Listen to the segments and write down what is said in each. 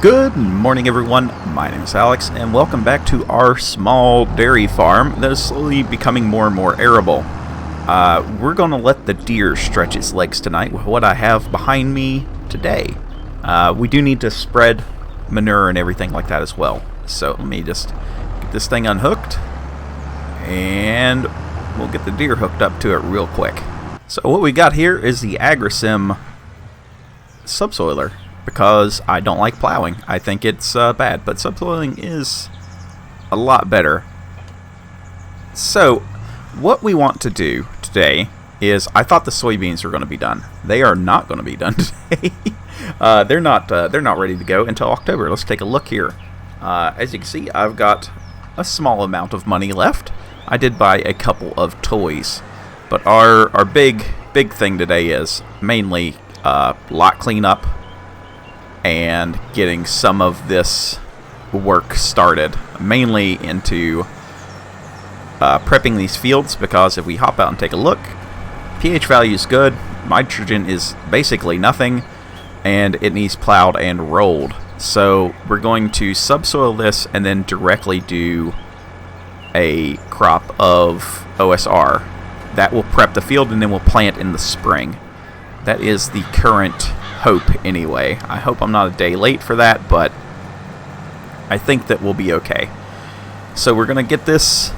Good morning, everyone. My name is Alex, and welcome back to our small dairy farm that is slowly becoming more and more arable. We're going to let the deer stretch its legs tonight with what I have behind me today. We do need to spread manure and everything like that as well. So let me just get this thing unhooked, and we'll get the deer hooked up to it real quick. So what we got here is the AgriSim subsoiler, because I don't like plowing. I think it's bad, but subsoiling is a lot better. So what we want to do today is, I thought the soybeans were going to be done. They are not going to be done today. They're not ready to go until October. Let's take a look here. As you can see, I've got a small amount of money left. I did buy a couple of toys, but our big thing today is mainly lot cleanup and getting some of this work started, mainly into prepping these fields, because if we hop out and take a look, pH value is good, nitrogen is basically nothing, and it needs plowed and rolled. So we're going to subsoil this and then directly do a crop of OSR. That will prep the field, and then we'll plant in the spring. That is the current hope anyway. I hope I'm not a day late for that, but I think that we'll be okay. So we're gonna get this,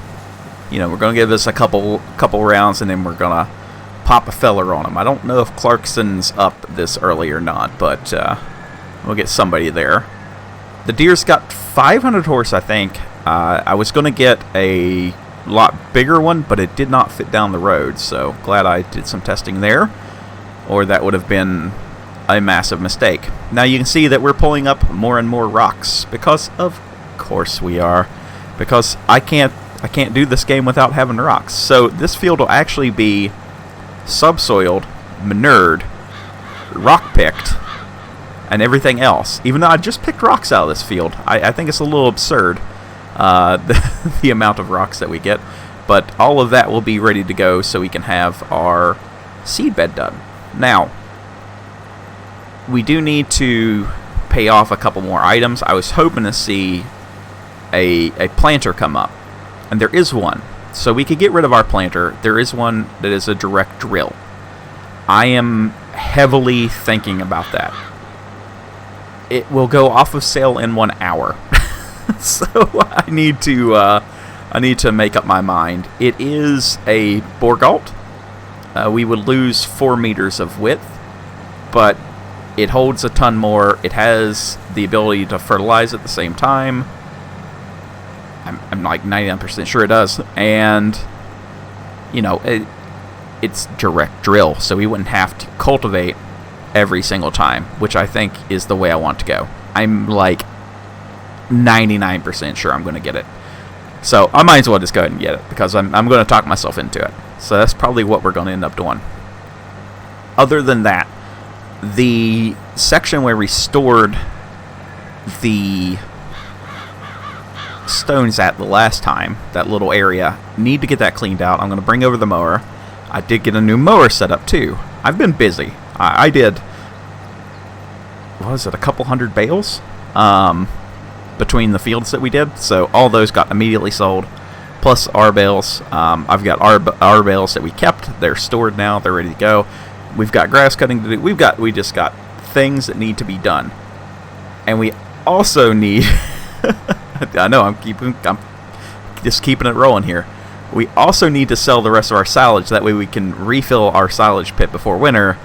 we're gonna give this a couple rounds, and then we're gonna pop a feller on him. I don't know if Clarkson's up this early or not, but we'll get somebody there. The deer's got 500 horse, I think. I was gonna get a lot bigger one, but it did not fit down the road, so glad I did some testing there, or that would have been a massive mistake. Now you can see that we're pulling up more and more rocks, because of course we are, because I can't do this game without having rocks. So this field will actually be subsoiled, manured, rock picked, and everything else. Even though I just picked rocks out of this field, I think it's a little absurd, the amount of rocks that we get, but all of that will be ready to go so we can have our seed bed done. Now we do need to pay off a couple more items. I was hoping to see a planter come up, and there is one. So we could get rid of our planter. There is one that is a direct drill. I am heavily thinking about that. It will go off of sale in 1 hour. So I need to make up my mind. It is a Borgalt. We would lose 4 meters of width, but it holds a ton more. It has the ability to fertilize at the same time. I'm like 99% sure it does. And, it's direct drill, so we wouldn't have to cultivate every single time, which I think is the way I want to go. I'm like 99% sure I'm going to get it. So I might as well just go ahead and get it, because I'm going to talk myself into it. So that's probably what we're going to end up doing. Other than that, the section where we stored the stones at the last time, that little area, need to get that cleaned out. I'm going to bring over the mower. I did get a new mower set up too. I've been busy. I did, what was it, a couple hundred bales between the fields that we did. So all those got immediately sold, plus our bales. I've got our bales that we kept. They're stored now. They're ready to go. We've got grass cutting to do. We just got things that need to be done, and we also need. I know I'm just keeping it rolling here. We also need to sell the rest of our silage. That way we can refill our silage pit before winter.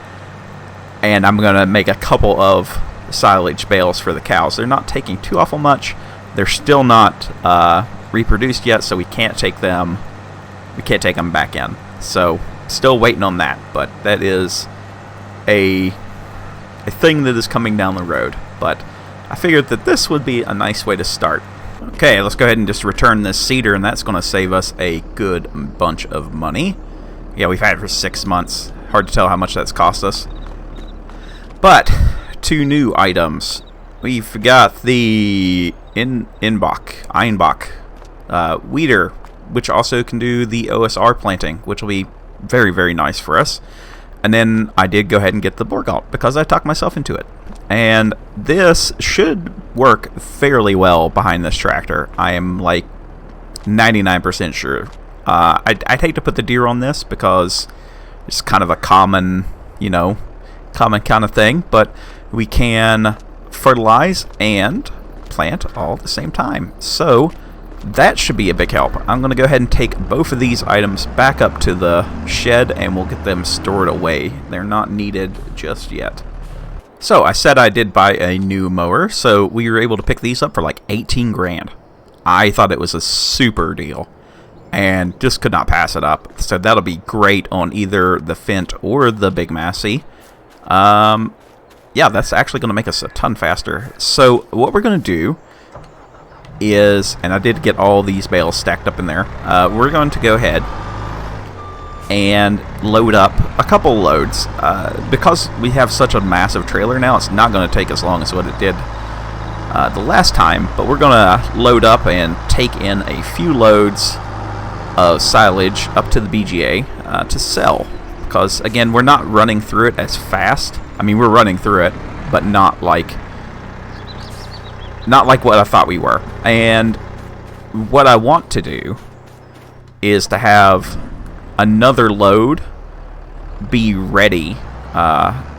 And I'm gonna make a couple of silage bales for the cows. They're not taking too awful much. They're still not reproduced yet, so we can't take them. We can't take them back in. So still waiting on that, but that is a thing that is coming down the road. But I figured that this would be a nice way to start. Okay, let's go ahead and just return this seeder, and that's going to save us a good bunch of money. Yeah, we've had it for 6 months. Hard to tell how much that's cost us. But 2 new items. We've got the Einbach weeder, which also can do the OSR planting, which will be very, very nice for us. And then I did go ahead and get the Borgalt because I talked myself into it. And this should work fairly well behind this tractor. I am like 99% sure. I'd hate to put the deer on this because it's kind of a common kind of thing, but we can fertilize and plant all at the same time. So that should be a big help. I'm going to go ahead and take both of these items back up to the shed and we'll get them stored away. They're not needed just yet. So I said I did buy a new mower, so we were able to pick these up for like 18 grand. I thought it was a super deal and just could not pass it up. So that'll be great on either the Fendt or the big Massey. Yeah, that's actually going to make us a ton faster. So what we're going to do is, and I did get all these bales stacked up in there, we're going to go ahead and load up a couple loads. Because we have such a massive trailer now, it's not going to take as long as what it did the last time, but we're going to load up and take in a few loads of silage up to the BGA to sell. Because, again, we're not running through it as fast. I mean, we're running through it, but not like what I thought we were. And what I want to do is to have another load be ready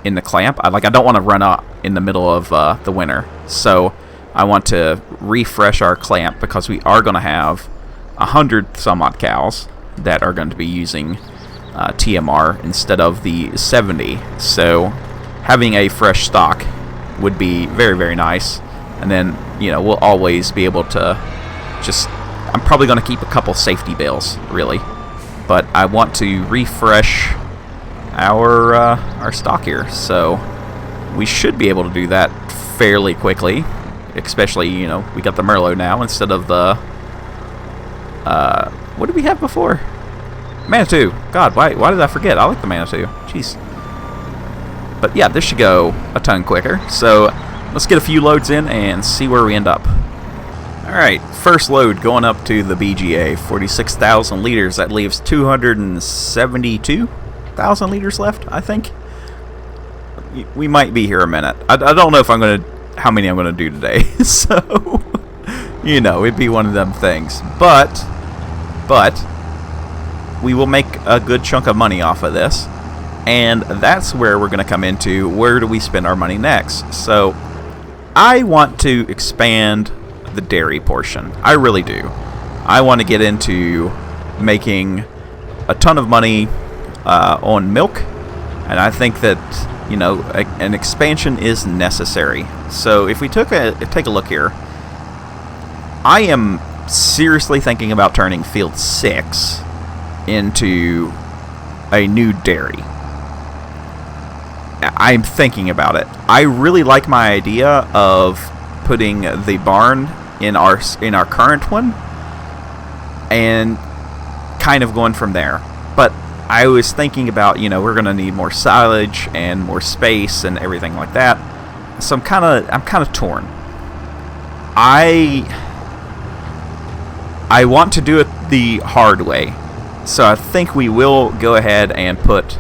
in the clamp. I don't want to run up in the middle of the winter. So I want to refresh our clamp because we are going to have 100 some odd cows that are going to be using TMR instead of the 70. So having a fresh stock would be very, very nice. And then, we'll always be able to I'm probably going to keep a couple safety bales, really. But I want to refresh our stock here. So we should be able to do that fairly quickly. Especially, we got the Merlot now instead of the... what did we have before? Manitou. God, why did I forget? I like the Manitou. Jeez. But yeah, this should go a ton quicker. So let's get a few loads in and see where we end up. Alright, first load going up to the BGA. 46,000 liters. That leaves 272,000 liters left, I think. We might be here a minute. I don't know if how many I'm going to do today. So, it'd be one of them things. But we will make a good chunk of money off of this. And that's where we're going to come into where do we spend our money next. So I want to expand the dairy portion. I really do. I want to get into making a ton of money on milk. And I think that, an expansion is necessary. So if we take a look here, I am seriously thinking about turning Field 6 into a new dairy. I'm thinking about it. I really like my idea of putting the barn in our current one and kind of going from there. But I was thinking about, we're going to need more silage and more space and everything like that. So I'm kind of torn. I want to do it the hard way. So I think we will go ahead and put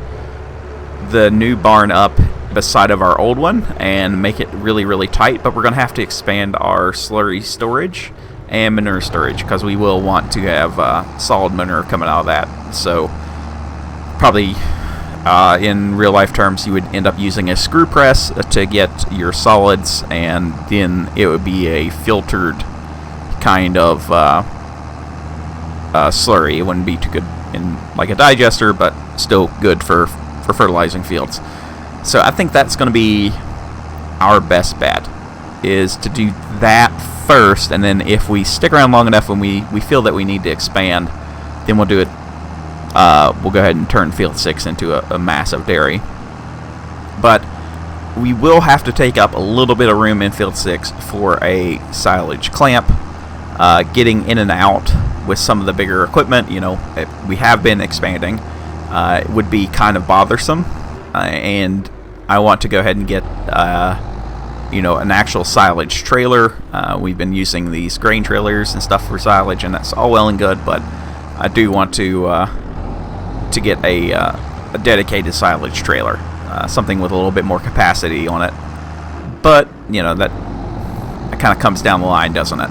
the new barn up beside of our old one and make it really, really tight. But we're going to have to expand our slurry storage and manure storage because we will want to have solid manure coming out of that. So probably in real life terms, you would end up using a screw press to get your solids, and then it would be a filtered kind of slurry. It wouldn't be too good in like a digester, but still good for fertilizing fields. So I think that's going to be our best bet, is to do that first, and then if we stick around long enough when we feel that we need to expand, then we'll do it. We'll go ahead and turn Field 6 into a massive dairy. But we will have to take up a little bit of room in Field 6 for a silage clamp. Getting in and out with some of the bigger equipment, we have been expanding. It would be kind of bothersome, and I want to go ahead and get an actual silage trailer. We've been using these grain trailers and stuff for silage, and that's all well and good, but I do want to get a dedicated silage trailer, something with a little bit more capacity on it. But, you know, that kind of comes down the line, doesn't it?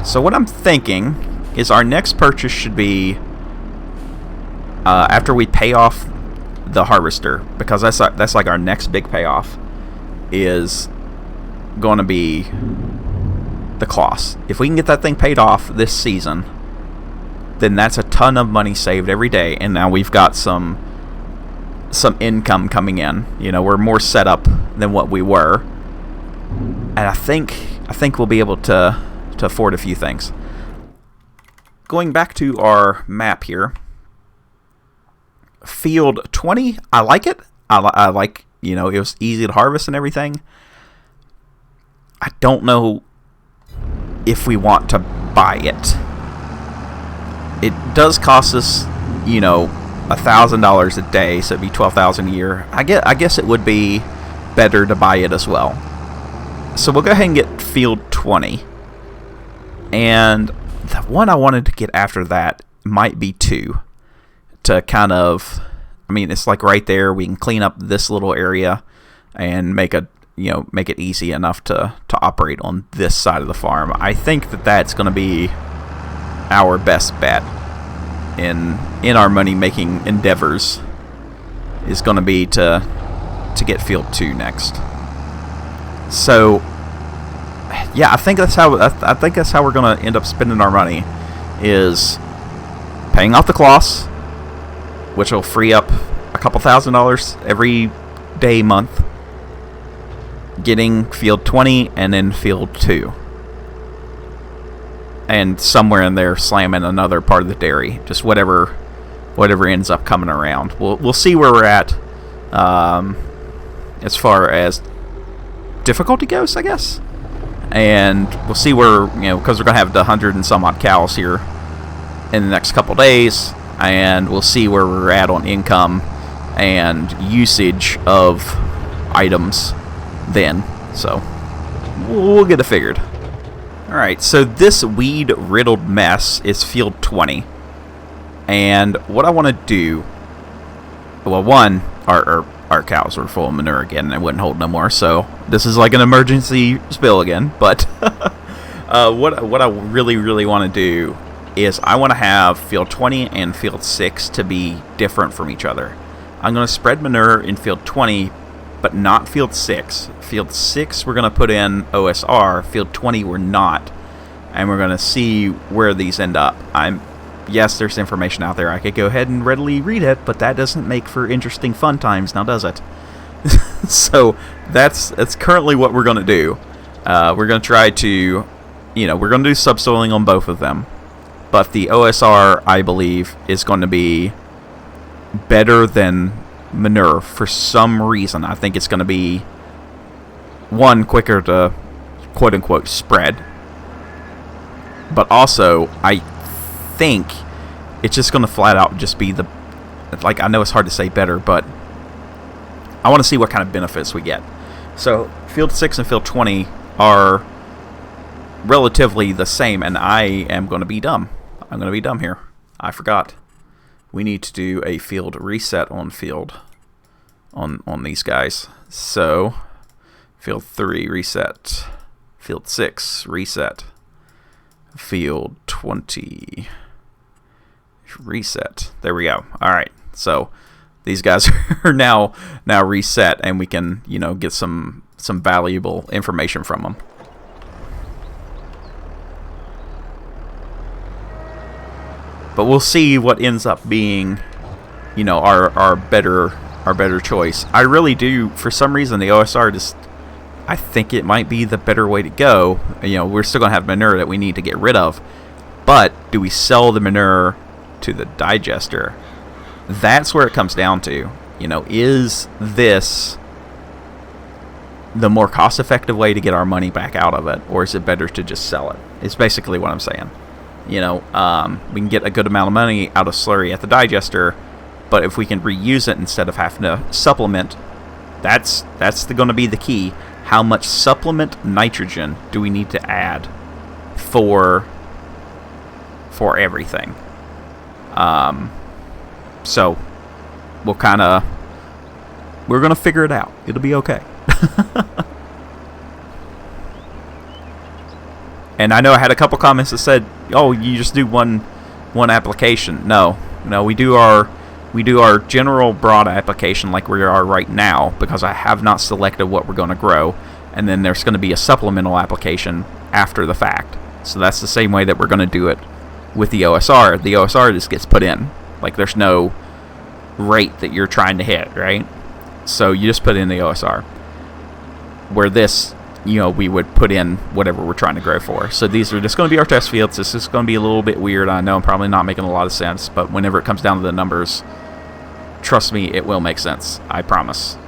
So what I'm thinking is our next purchase should be after we pay off the harvester, because that's like our next big payoff, is going to be the cloths. If we can get that thing paid off this season, then that's a ton of money saved every day, and now we've got some income coming in. You know, we're more set up than what we were, and I think we'll be able to afford a few things. Going back to our map here, field 20, I like it. I like, you know, it was easy to harvest and everything. I don't know if we want to buy it. It does cost us, you know, $1,000 a day, so it'd be $12,000 a year. I guess it would be better to buy it as well. So we'll go ahead and get field 20. And the one I wanted to get after that might be 2. To kind of, I mean, it's like right there. We can clean up this little area and make it easy enough to operate on this side of the farm. I think that's going to be our best bet in our money making endeavors, is going to be to get field 2 next. So yeah, I think that's how we're going to end up spending our money, is paying off the cloths, which will free up a couple $1,000 every day, month, getting field 20 and then field 2, and somewhere in there slamming another part of the dairy, just whatever ends up coming around. We'll see where we're at as far as difficulty goes, I guess, and we'll see where, you know, because we're gonna have the 100 and some odd cows here in the next couple days, and we'll see where we're at on income and usage of items then. So we'll get it figured. Alright, so this weed-riddled mess is field 20. And what I want to do... Well, one, our cows were full of manure again, and I wouldn't hold no more, so this is like an emergency spill again. But what I really, really want to do is I want to have field 20 and field 6 to be different from each other. I'm going to spread manure in field 20, but not field 6. Field 6 we're going to put in OSR, field 20 we're not. And we're going to see where these end up. Yes, there's information out there. I could go ahead and readily read it, but that doesn't make for interesting fun times, now does it? So that's currently what we're going to do. We're going to try to, you know, we're going to do subsoiling on both of them. But the OSR, I believe, is going to be better than manure for some reason. I think it's going to be, one, quicker to quote-unquote spread. But also, I think it's just going to flat out just be the, like, I know it's hard to say better, but I want to see what kind of benefits we get. So field 6 and field 20 are relatively the same, and I am going to be dumb. I'm going to be dumb here. I forgot. We need to do a field reset on on these guys. So field 3 reset, field 6 reset, field 20 reset. There we go. All right. So these guys are now reset, and we can, you know, get some valuable information from them. But we'll see what ends up being, you know, our better choice. I really do, for some reason, the OSR just, I think it might be the better way to go. You know, we're still going to have manure that we need to get rid of. But do we sell the manure to the digester? That's where it comes down to. You know, is this the more cost-effective way to get our money back out of it? Or is it better to just sell it? It's basically what I'm saying. You know, we can get a good amount of money out of slurry at the digester, but if we can reuse it instead of having to supplement, that's going to be the key. How much supplement nitrogen do we need to add for everything? So we'll kind of We're going to figure it out. It'll be okay. And I know I had a couple comments that said, "Oh, you just do one application." No, we do our general broad application like we are right now, because I have not selected what we're going to grow, and then there's going to be a supplemental application after the fact. So that's the same way that we're going to do it with the OSR. The OSR just gets put in. Like, there's no rate that you're trying to hit, right? So you just put in the OSR. Where this, we would put in whatever we're trying to grow for. So these are just going to be our test fields. This is going to be a little bit weird. I know I'm probably not making a lot of sense, but whenever it comes down to the numbers, trust me, it will make sense. I promise.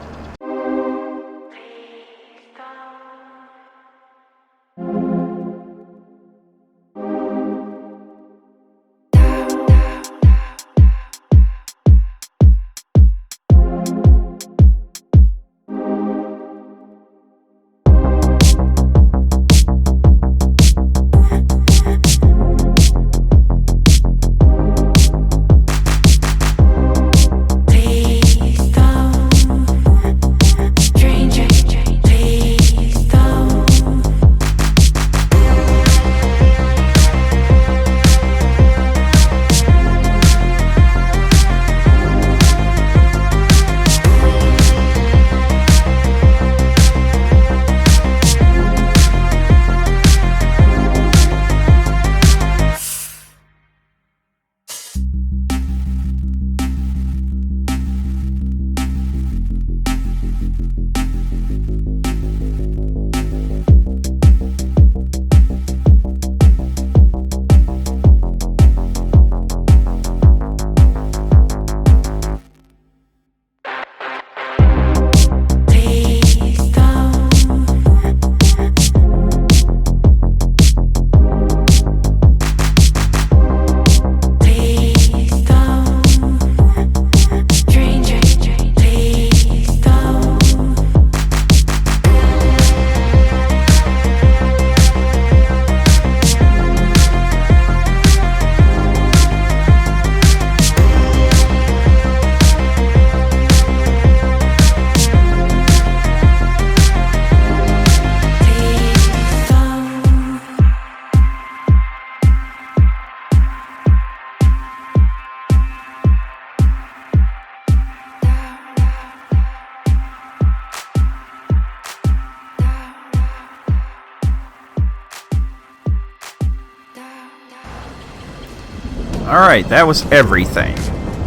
Alright, that was everything.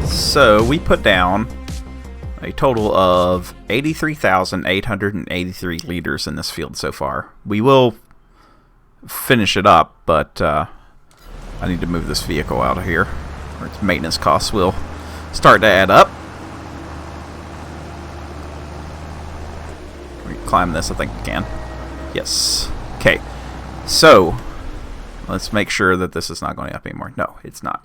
So we put down a total of 83,883 liters in this field so far. We will finish it up, but I need to move this vehicle out of here, or its maintenance costs will start to add up. Can we climb this? I think we can. Yes. Okay. So let's make sure that this is not going up anymore. No, it's not.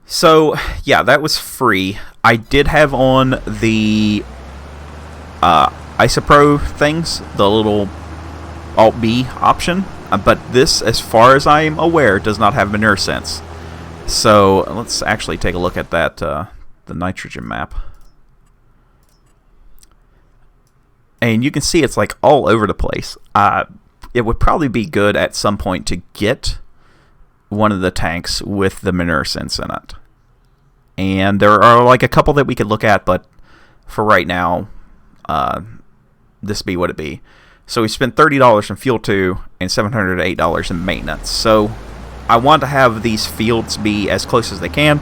So, yeah, that was free. I did have on the Isopro things, the little Alt-B option, but this, as far as I am aware, does not have manure sense. So, let's actually take a look at that, the nitrogen map. And you can see it's like all over the place. It would probably be good at some point to get one of the tanks with the manure sense in it. And there are like a couple that we could look at, but for right now, this be what it be. So we spent $30 in fuel 2 and $708 in maintenance. So I want to have these fields be as close as they can.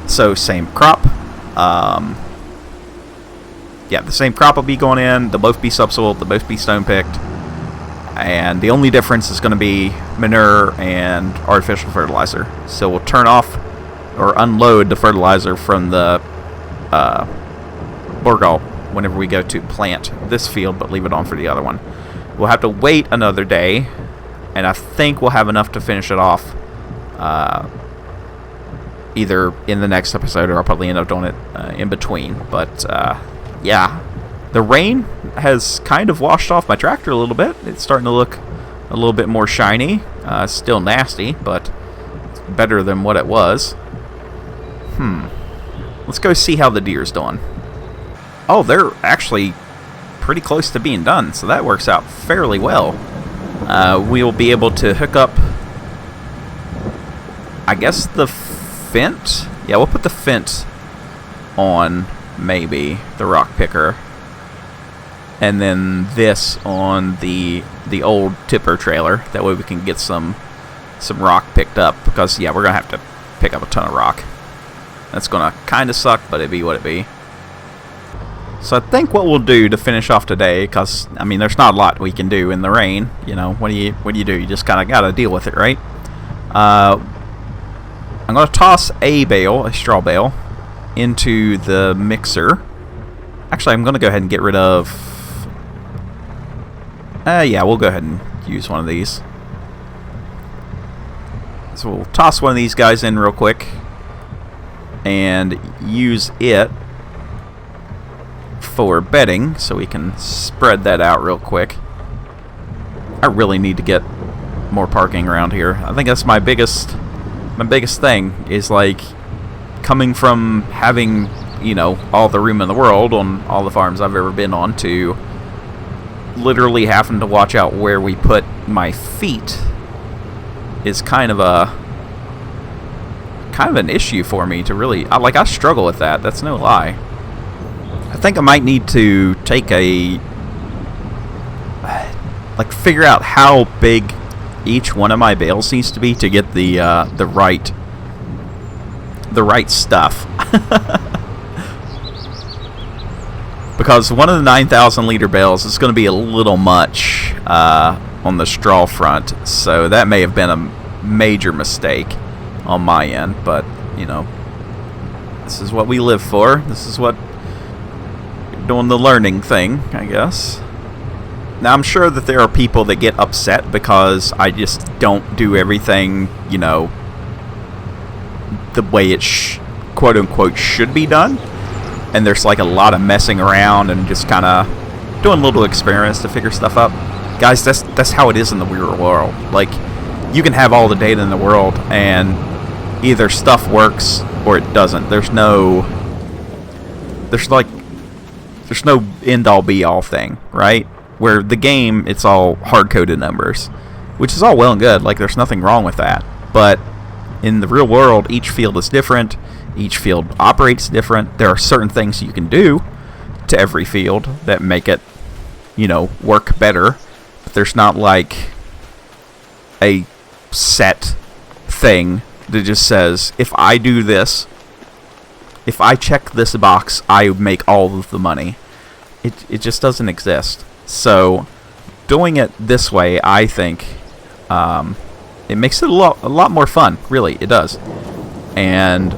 So same crop. Yeah, the same crop will be going in. They'll both be subsoiled. They'll both be stone picked. And the only difference is going to be manure and artificial fertilizer. So we'll turn off or unload the fertilizer from the Borgal whenever we go to plant this field, but leave it on for the other one. We'll have to wait another day, and I think we'll have enough to finish it off either in the next episode, or I'll probably end up doing it in between. But yeah, the rain has kind of washed off my tractor a little bit. It's starting to look a little bit more shiny. Still nasty, but it's better than what it was. Let's go see how the deer's doing. Oh, they're actually pretty close to being done, so that works out fairly well. We'll be able to hook up, I guess, the Fendt. Yeah, we'll put the Fendt on, maybe, the rock picker. And then this on the old tipper trailer. That way we can get some rock picked up, because, yeah, we're going to have to pick up a ton of rock. That's going to kind of suck, but it'd be what it be. So I think what we'll do to finish off today, because, I mean, there's not a lot we can do in the rain. You know, what do you do? You just kind of got to deal with it, right? I'm going to toss a straw bale, into the mixer. Actually, I'm going to go ahead and get rid of... yeah, we'll go ahead and use one of these. So we'll toss one of these guys in real quick and use it for bedding, so we can spread that out real quick. I really need to get more parking around here. I think that's my biggest thing, is like coming from having, you know, all the room in the world on all the farms I've ever been on, to literally having to watch out where we put my feet is kind of an issue for me to really, I struggle with that. That's no lie. I think I might need to take figure out how big each one of my bales needs to be to get the right stuff. Because one of the 9,000 liter bales is going to be a little much on the straw front, so that may have been a major mistake on my end, but, you know, this is what we live for. This is what, doing the learning thing, I guess. Now, I'm sure that there are people that get upset because I just don't do everything, you know, the way it quote-unquote should be done. And there's like a lot of messing around and just kind of doing little experiments to figure stuff up. Guys, that's how it is in the real world. Like, you can have all the data in the world, and either stuff works or it doesn't. There's no end-all be-all thing, right? Where the game, it's all hard-coded numbers, which is all well and good. Like, there's nothing wrong with that. But in the real world, each field is different. Each field operates different. There are certain things you can do to every field that make it, you know, work better. But there's not like a set thing that just says, if I do this, if I check this box, I make all of the money. It just doesn't exist. So doing it this way, I think, it makes it a lot more fun. Really, it does. And,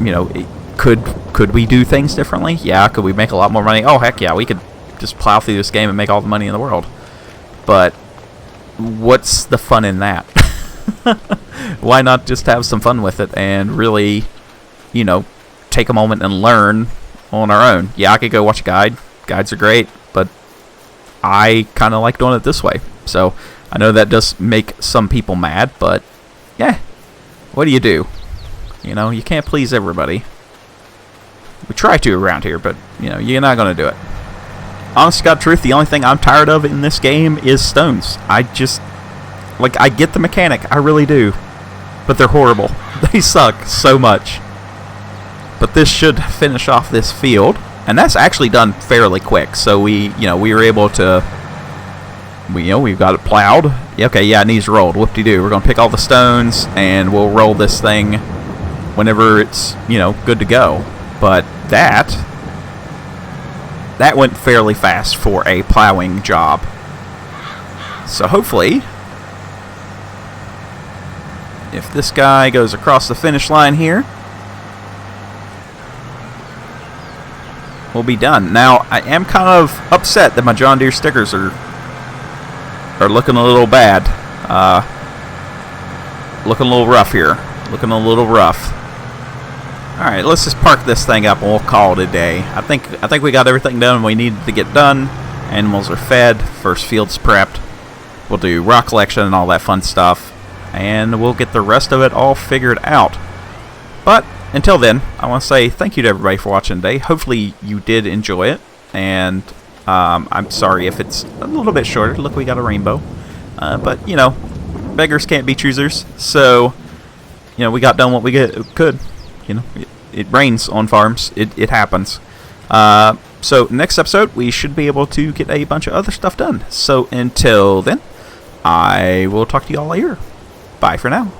you know, could we do things differently? Yeah. Could we make a lot more money? Oh, heck yeah. We could just plow through this game and make all the money in the world. But what's the fun in that? Why not just have some fun with it and really, you know, take a moment and learn on our own? Yeah, I could go watch a guide. Guides are great, but I kind of like doing it this way. So I know that does make some people mad, but yeah, what do? You know, you can't please everybody. We try to around here, but, you know, you're not going to do it. Honest to God truth, the only thing I'm tired of in this game is stones. I just, like, I get the mechanic, I really do, but they're horrible. They suck so much. But this should finish off this field, and that's actually done fairly quick. So we were able to, we've got it plowed. Okay, yeah, it needs rolled. Whoop-de-doo. We're going to pick all the stones, and we'll roll this thing whenever it's, you know, good to go. But that went fairly fast for a plowing job. So hopefully, if this guy goes across the finish line here, we'll be done. Now, I am kind of upset that my John Deere stickers are looking a little bad. Looking a little rough here. Looking a little rough. Alright, let's just park this thing up and we'll call it a day. I think we got everything done we needed to get done. Animals are fed. First field's prepped. We'll do rock collection and all that fun stuff. And we'll get the rest of it all figured out. But until then, I want to say thank you to everybody for watching today. Hopefully you did enjoy it, and I'm sorry if it's a little bit shorter. Look, we got a rainbow. But, you know, beggars can't be choosers, so, you know, we got done what we could. You know, it rains on farms. It happens. So next episode, we should be able to get a bunch of other stuff done. So until then, I will talk to you all later. Bye for now.